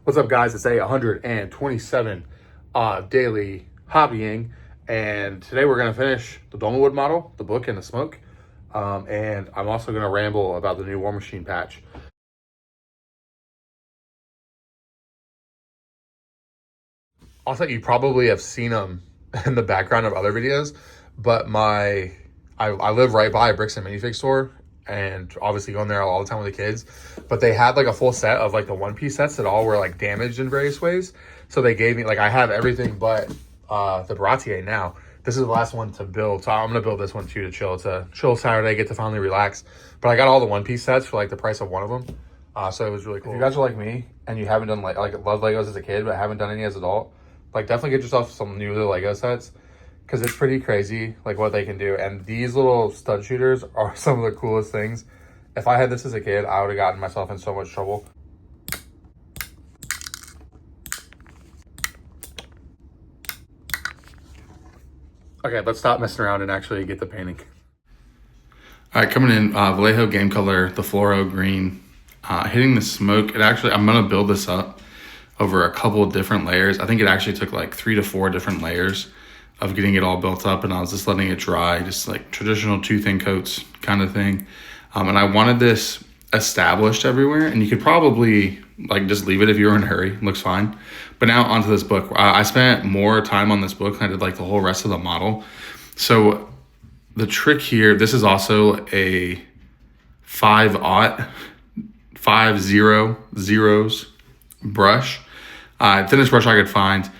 What's up, guys? It's day 127 daily hobbying, and today we're going to finish the Dolmenwood model, the book, and the smoke. And I'm also going to ramble about the new War Machine patch. Also, you probably have seen them in the background of other videos, but I live right by a bricks and minifig store, and obviously going there all the time with the kids. But they had like a full set of like the one-piece sets that all were like damaged in various ways. So they gave me, like, I have everything but the Baratier now. This is the last one to build, so I'm gonna build this one too to chill. It's a chill Saturday, get to finally relax. But I got all the one-piece sets for like the price of one of them. So it was really cool. If you guys are like me and you haven't done like love Legos as a kid but haven't done any as an adult, like definitely get yourself some new Lego sets, because it's pretty crazy like what they can do. And these little stud shooters are some of the coolest things. If I had this as a kid, I would have gotten myself in so much trouble. Okay, let's stop messing around and actually get the painting. All right, coming in, Vallejo game color, the fluoro green, hitting the smoke. I'm gonna build this up over a couple of different layers. I think it actually took like 3 to 4 different layers of getting it all built up, and I was just letting it dry, just like traditional 2 thin coats kind of thing. And I wanted this established everywhere, and you could probably like just leave it if you were in a hurry. It looks fine. But now onto this book. I spent more time on this book than I did like the whole rest of the model. So the trick here, this is also a 5/0 brush. Thinnest brush I could find.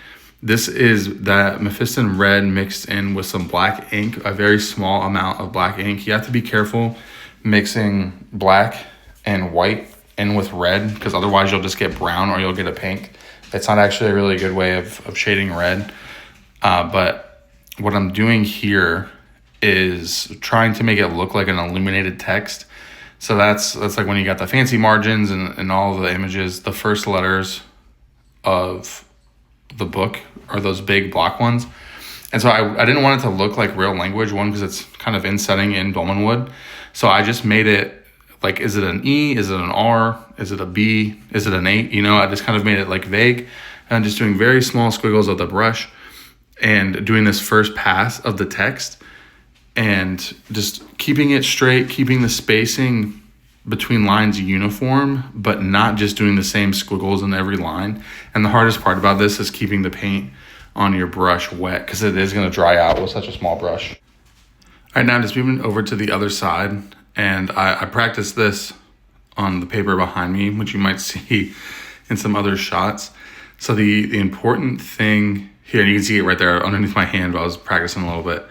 This is that Mephiston Red mixed in with some black ink, a very small amount of black ink. You have to be careful mixing black and white in with red, because otherwise you'll just get brown or you'll get a pink. It's not actually a really good way of shading red. But what I'm doing here is trying to make it look like an illuminated text. So that's like when you got the fancy margins and all the images, the first letters of the book are those big block ones. And so I didn't want it to look like real language, one, because it's kind of in setting in Dolmenwood. So I just made it like, is it an E? Is it an R? Is it a B? Is it an 8? You know, I just kind of made it like vague, and just doing very small squiggles with the brush and doing this first pass of the text and just keeping it straight, keeping the spacing between lines uniform, but not just doing the same squiggles in every line. And the hardest part about this is keeping the paint on your brush wet, because it is going to dry out with such a small brush. All right, now I'm just moving over to the other side, and I practiced this on the paper behind me, which you might see in some other shots. So the important thing here, and you can see it right there underneath my hand while I was practicing a little bit,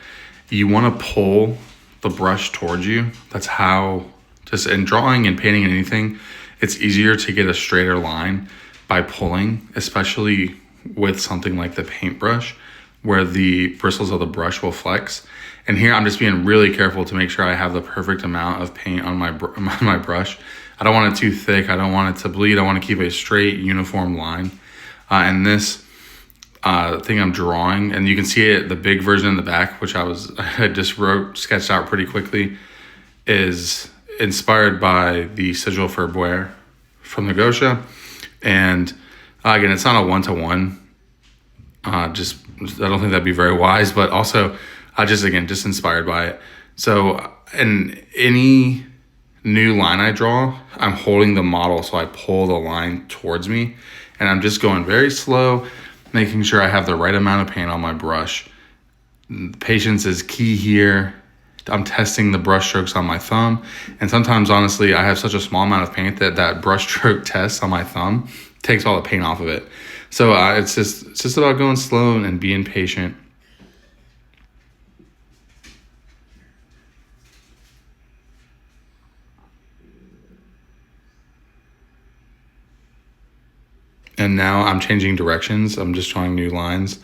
you want to pull the brush towards you. That's how, just in drawing and painting and anything, it's easier to get a straighter line by pulling, especially with something like the paintbrush, where the bristles of the brush will flex. And here I'm just being really careful to make sure I have the perfect amount of paint on my brush. I don't want it too thick. I don't want it to bleed. I want to keep a straight, uniform line. And this thing I'm drawing, and you can see it, the big version in the back, which I just sketched out pretty quickly, is inspired by the sigil for Boer from the Gosha. And again, it's not a one-to-one. I don't think that'd be very wise, but also just inspired by it. So in any new line I draw, I'm holding the model, so I pull the line towards me, and I'm just going very slow, making sure I have the right amount of paint on my brush. Patience is key here. I'm testing the brush strokes on my thumb, and sometimes, honestly, I have such a small amount of paint that brush stroke test on my thumb takes all the paint off of it. So it's just about going slow and being patient. And now I'm changing directions. I'm just drawing new lines.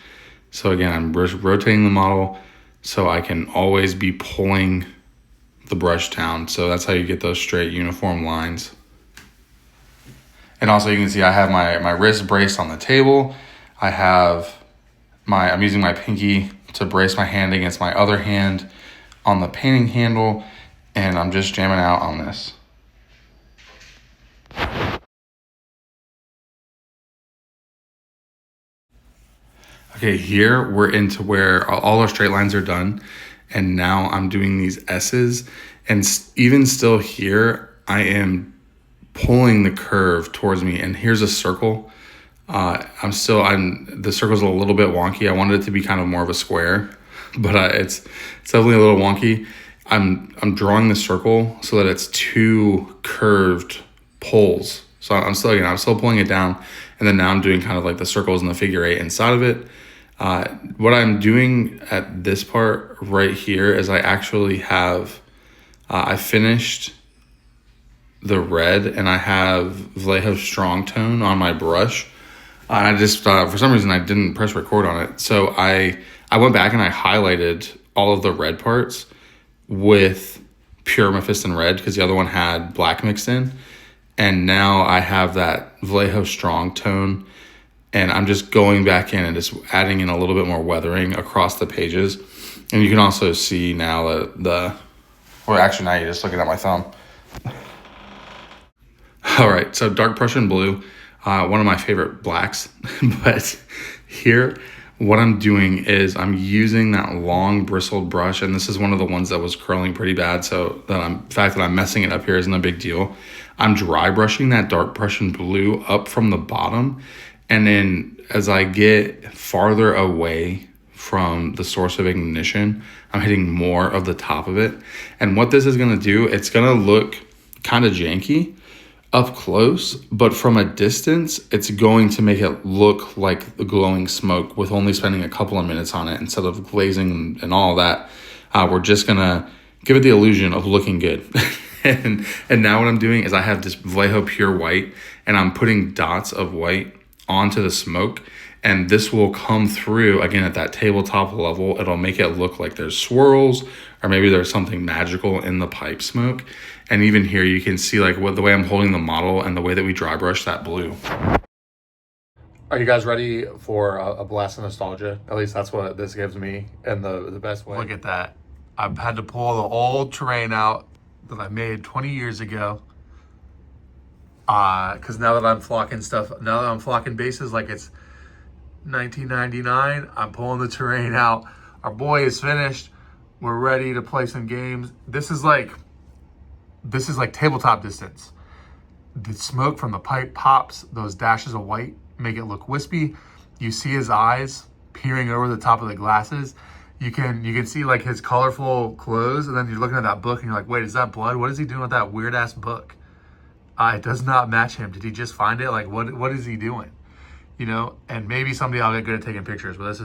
So again, I'm rotating the model so I can always be pulling the brush down. So that's how you get those straight, uniform lines. And also you can see I have my wrist braced on the table. I'm using my pinky to brace my hand against my other hand on the painting handle, and I'm just jamming out on this. Okay, here we're into where all our straight lines are done. And now I'm doing these S's. And even still here, I am pulling the curve towards me. And here's a circle. The circle's a little bit wonky. I wanted it to be kind of more of a square, but it's definitely a little wonky. I'm drawing the circle so that it's two curved poles. So I'm still pulling it down, and then now I'm doing kind of like the circles and the figure eight inside of it. What I'm doing at this part right here is I actually have, I finished the red and I have Vallejo Strong Tone on my brush. And I just, for some reason, I didn't press record on it. So I went back and I highlighted all of the red parts with pure Mephiston Red because the other one had black mixed in. And now I have that Vallejo Strong Tone, and I'm just going back in and just adding in a little bit more weathering across the pages. And you can also see now actually now you're just looking at my thumb. All right, so dark Prussian blue, one of my favorite blacks. But here, what I'm doing is I'm using that long bristled brush, and this is one of the ones that was curling pretty bad. So the fact that I'm messing it up here isn't a big deal. I'm dry brushing that dark Prussian blue up from the bottom. And then as I get farther away from the source of ignition, I'm hitting more of the top of it. And what this is going to do, it's going to look kind of janky up close, but from a distance, it's going to make it look like the glowing smoke with only spending a couple of minutes on it instead of glazing and all that. We're just going to give it the illusion of looking good. And now what I'm doing is I have this Vallejo Pure White, and I'm putting dots of white onto the smoke, and this will come through again at that tabletop level. It'll make it look like there's swirls, or maybe there's something magical in the pipe smoke. And even here you can see like the way I'm holding the model and the way that we dry brush that blue. Are you guys ready for a blast of nostalgia? At least that's what this gives me in the best way. Look at that. I've had to pull the old terrain out that I made 20 years ago. Because now that I'm flocking bases like it's 1999, I'm pulling the terrain out. Our boy is finished. We're ready to play some games. This is like tabletop distance. The smoke from the pipe pops. Those dashes of white make it look wispy. You see his eyes peering over the top of the glasses. You can see like his colorful clothes, and then you're looking at that book and you're like, wait, is that blood? What is he doing with that weird ass book? It does not match him. Did he just find it? Like, what is he doing? You know, and maybe someday I'll get good at taking pictures, but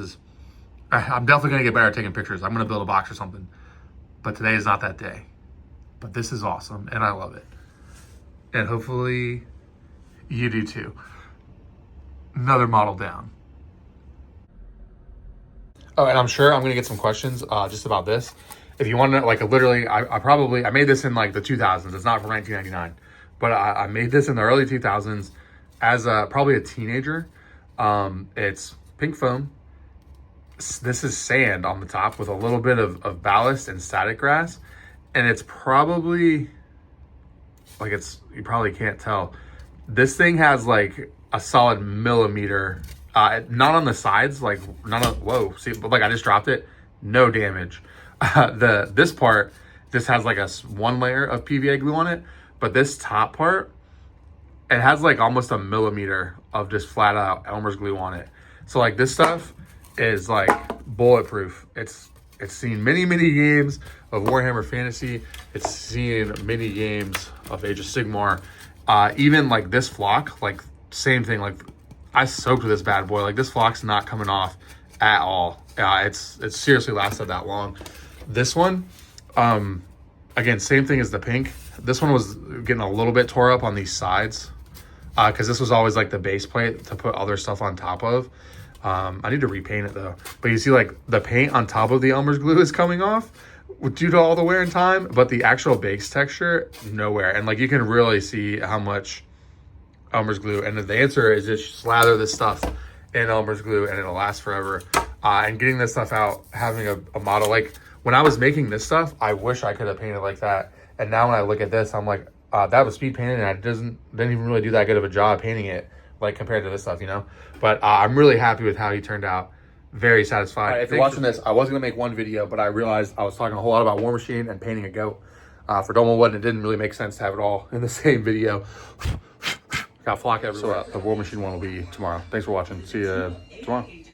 I'm definitely going to get better at taking pictures. I'm going to build a box or something. But today is not that day. But this is awesome, and I love it. And hopefully you do too. Another model down. Oh, and I'm sure I'm going to get some questions just about this. If you want to know, like, literally, I made this in like the 2000s. It's not from 1999. But I made this in the early 2000s as probably a teenager. It's pink foam. This is sand on the top with a little bit of ballast and static grass. And it's probably, like you probably can't tell. This thing has like a solid millimeter, not on the sides, like whoa, see, but like I just dropped it, no damage. This part, this has like one layer of PVA glue on it. But this top part, it has like almost a millimeter of just flat out Elmer's glue on it. So like this stuff is like bulletproof. It's seen many games of Warhammer Fantasy. It's seen many games of Age of Sigmar. Even like this flock, like same thing. Like I soaked with this bad boy. Like this flock's not coming off at all. It's seriously lasted that long. This one, again, same thing as the pink. This one was getting a little bit tore up on these sides because this was always like the base plate to put other stuff on top of. I need to repaint it though. But you see like the paint on top of the Elmer's glue is coming off due to all the wear and time, but the actual base texture, nowhere. And like you can really see how much Elmer's glue, and the answer is just slather this stuff in Elmer's glue and it'll last forever. And getting this stuff out, having a model, like when I was making this stuff, I wish I could have painted like that. And now when I look at this, I'm like, that was speed painted, and I didn't even really do that good of a job painting it, like compared to this stuff, you know. But I'm really happy with how he turned out. very satisfied. If you're watching this, I was gonna make one video, but I realized I was talking a whole lot about War Machine and painting a goat for Dolmenwood, and it didn't really make sense to have it all in the same video. Got flock everywhere. So the War Machine one will be tomorrow. Thanks for watching. See you tomorrow.